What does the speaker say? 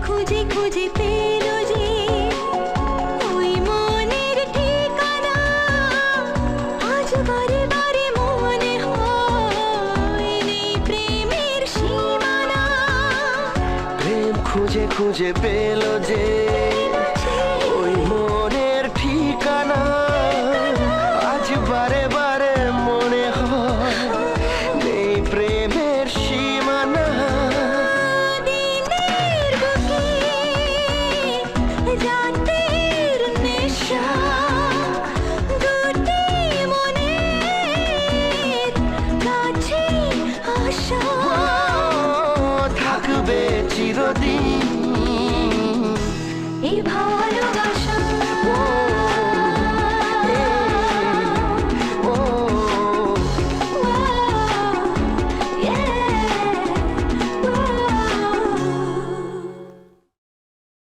খুঁজে খুঁজে পেল যে ওই মনের ঠিকানা। আজ বারে বারে মনে হয় নেই প্রেমের সীমানা। প্রেম খুঁজে খুঁজে পেল যে ওই মনের ঠিকানা। আজ বারে বারে মনে হয় নেই প্রেমের সীমানা। দিনের বুকে রাতের নেশা, দুটি মনের কাছে আসা। থাকবে চিরদিন এই ভালোবাসা।